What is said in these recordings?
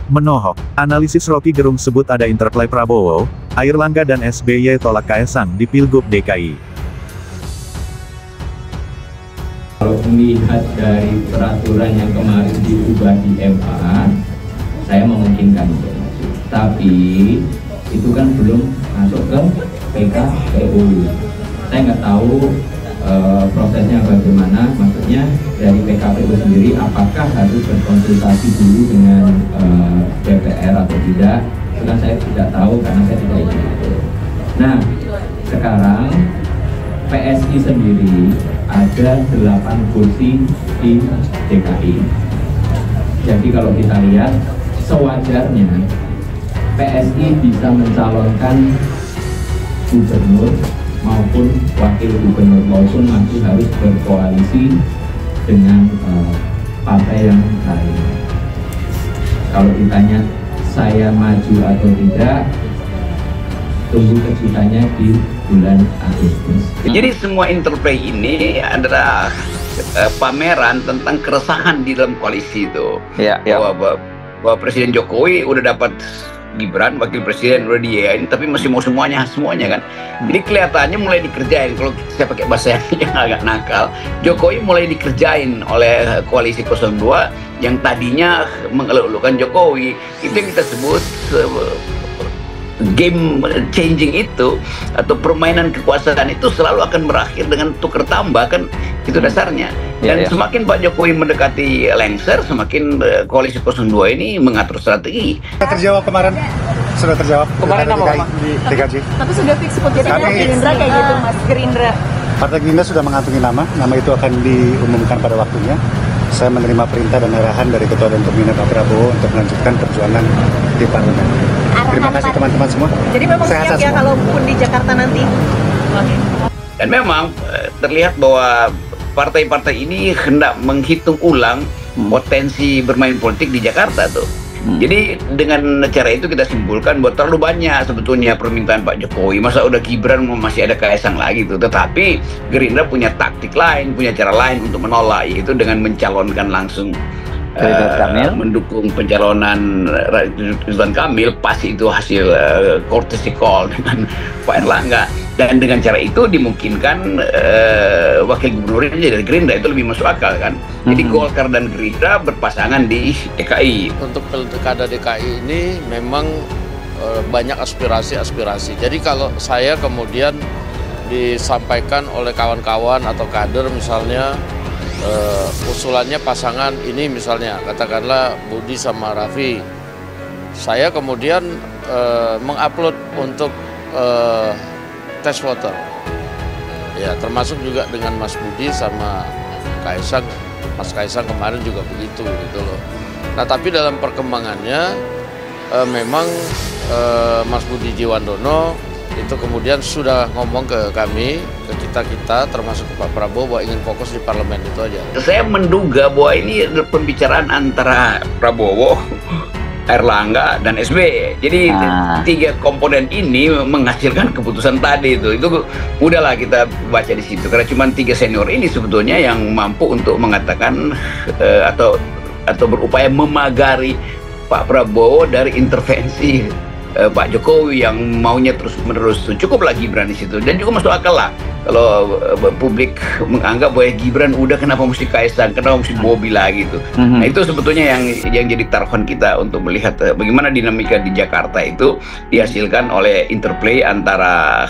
Menohok, analisis Rocky Gerung sebut ada interplay Prabowo, Airlangga dan SBY tolak Kaesang di Pilgub DKI. Kalau melihat dari peraturan yang kemarin diubah di MA, saya memungkinkan untuk maju. Tapi itu kan belum masuk ke PKPU. Saya nggak tahu prosesnya bagaimana, maksudnya dari PKPU sendiri apakah harus berkonsultasi dulu dengan DPR atau tidak, itu kan saya tidak tahu karena saya tidak ikut. Nah, sekarang PSI sendiri ada 8 kursi di DKI. Jadi kalau kita lihat, sewajarnya PSI bisa mencalonkan gubernur maupun wakil gubernur, maupun masih harus berkoalisi dengan partai yang lain. Kalau ditanya saya maju atau tidak, tunggu kejutannya di bulan Agustus. Jadi semua interplay ini adalah pameran tentang keresahan di dalam koalisi itu. Bahwa Presiden Jokowi udah dapat Gibran, wakil presiden udah diain, tapi masih mau semuanya kan. Jadi kelihatannya mulai dikerjain. Kalau saya pakai bahasa yang agak nakal, Jokowi mulai dikerjain oleh koalisi 02 yang tadinya mengeluh-elukan Jokowi. Itu yang kita sebut game changing itu, atau permainan kekuasaan itu selalu akan berakhir dengan tuker tambah, kan itu dasarnya. Dan semakin Pak Jokowi mendekati lengser, semakin koalisi 02 ini mengatur strategi. Terjawab kemarin, sudah terjawab kemarin apa Pak? Di DKJ. Tapi sudah fix kok, jadi Gerindra kayak gitu Mas, Gerindra. Partai Gerindra sudah mengantongi nama itu akan diumumkan pada waktunya. Saya menerima perintah dan arahan dari Ketua dan Pembina Pak Prabowo untuk melanjutkan perjuangan di parlemen. Terima kasih teman-teman semua. Jadi memang siap ya kalaupun di Jakarta nanti. Dan memang terlihat bahwa partai-partai ini hendak menghitung ulang potensi bermain politik di Jakarta tuh. Jadi dengan cara itu kita simpulkan bahwa terlalu banyak sebetulnya permintaan Pak Jokowi. Masa udah Gibran masih ada Kaesang lagi tuh. Tetapi Gerindra punya taktik lain, punya cara lain untuk menolak, yaitu dengan mencalonkan langsung mendukung pencalonan Ridwan Kamil. Pasti itu hasil courtesy call dengan Pak Airlangga, dan dengan cara itu dimungkinkan wakil gubernurnya dari Gerindra, itu lebih masuk akal kan. Jadi Golkar dan Gerindra berpasangan di DKI. Untuk pilkada DKI ini memang banyak aspirasi. Jadi kalau saya kemudian disampaikan oleh kawan-kawan atau kader misalnya, usulannya pasangan ini misalnya, katakanlah Budi sama Raffi, saya kemudian mengupload untuk test voter, ya termasuk juga dengan Mas Budi sama Kaesang. Mas Kaesang kemarin juga begitu gitu loh. Nah tapi dalam perkembangannya memang Mas Budi Jiwandono itu kemudian sudah ngomong ke kami, ke kita termasuk ke Pak Prabowo, bahwa ingin fokus di parlemen itu aja. Saya menduga bahwa ini adalah pembicaraan antara Prabowo, Airlangga, dan SBY. Jadi tiga komponen ini menghasilkan keputusan tadi itu udahlah kita baca di situ, karena cuma tiga senior ini sebetulnya yang mampu untuk mengatakan atau berupaya memagari Pak Prabowo dari intervensi Pak Jokowi yang maunya terus-menerus. Cukuplah Gibran di situ, dan juga masuk akal lah kalau publik menganggap bahwa Gibran udah, kenapa mesti Kaesang, kenapa mesti Bobi lagi gitu. Nah itu sebetulnya yang jadi taruhan kita untuk melihat bagaimana dinamika di Jakarta itu dihasilkan oleh interplay antara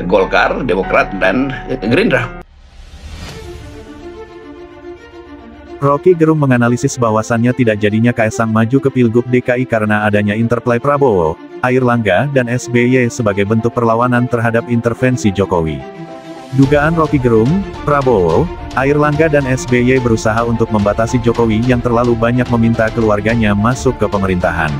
Golkar, Demokrat, dan Gerindra. Rocky Gerung menganalisis bahwasannya tidak jadinya Kaesang maju ke Pilgub DKI karena adanya interplay Prabowo, Airlangga, dan SBY sebagai bentuk perlawanan terhadap intervensi Jokowi. Dugaan Rocky Gerung, Prabowo, Airlangga dan SBY berusaha untuk membatasi Jokowi yang terlalu banyak meminta keluarganya masuk ke pemerintahan.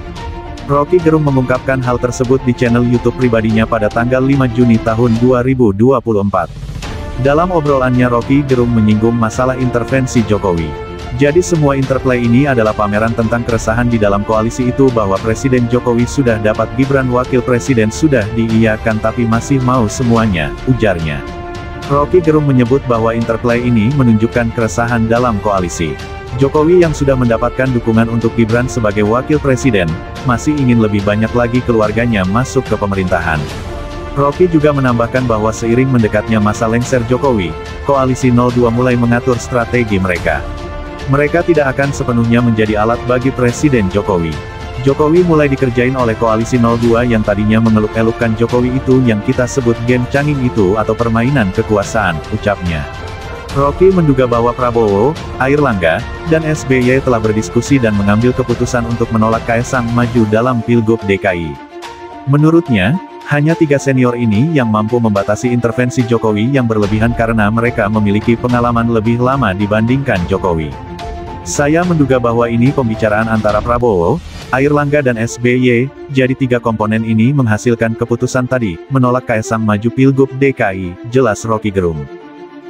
Rocky Gerung mengungkapkan hal tersebut di channel YouTube pribadinya pada tanggal 5 Juni tahun 2024. Dalam obrolannya Rocky Gerung menyinggung masalah intervensi Jokowi. Jadi semua interplay ini adalah pameran tentang keresahan di dalam koalisi itu bahwa Presiden Jokowi sudah dapat Gibran, wakil presiden sudah diiyakan tapi masih mau semuanya, ujarnya. Rocky Gerung menyebut bahwa interplay ini menunjukkan keresahan dalam koalisi. Jokowi yang sudah mendapatkan dukungan untuk Gibran sebagai wakil presiden, masih ingin lebih banyak lagi keluarganya masuk ke pemerintahan. Rocky juga menambahkan bahwa seiring mendekatnya masa lengser Jokowi, koalisi 02 mulai mengatur strategi mereka. Mereka tidak akan sepenuhnya menjadi alat bagi Presiden Jokowi. Jokowi mulai dikerjain oleh koalisi 02 yang tadinya mengeluk-elukkan Jokowi itu yang kita sebut game canging itu atau permainan kekuasaan, ucapnya. Rocky menduga bahwa Prabowo, Airlangga, dan SBY telah berdiskusi dan mengambil keputusan untuk menolak Kaesang maju dalam Pilgub DKI. Menurutnya, hanya 3 senior ini yang mampu membatasi intervensi Jokowi yang berlebihan karena mereka memiliki pengalaman lebih lama dibandingkan Jokowi. Saya menduga bahwa ini pembicaraan antara Prabowo, Airlangga dan SBY, jadi 3 komponen ini menghasilkan keputusan tadi, menolak Kaesang maju Pilgub DKI, jelas Rocky Gerung.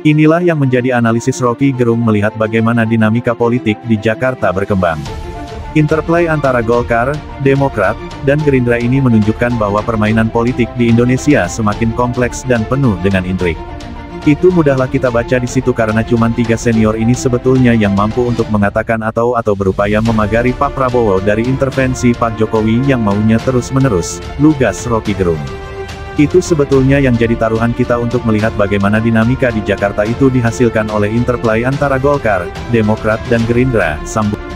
Inilah yang menjadi analisis Rocky Gerung melihat bagaimana dinamika politik di Jakarta berkembang. Interplay antara Golkar, Demokrat, dan Gerindra ini menunjukkan bahwa permainan politik di Indonesia semakin kompleks dan penuh dengan intrik. Itu mudahlah kita baca di situ karena cuma 3 senior ini sebetulnya yang mampu untuk mengatakan atau berupaya memagari Pak Prabowo dari intervensi Pak Jokowi yang maunya terus-menerus, lugas Rocky Gerung. Itu sebetulnya yang jadi taruhan kita untuk melihat bagaimana dinamika di Jakarta itu dihasilkan oleh interplay antara Golkar, Demokrat dan Gerindra, sambung.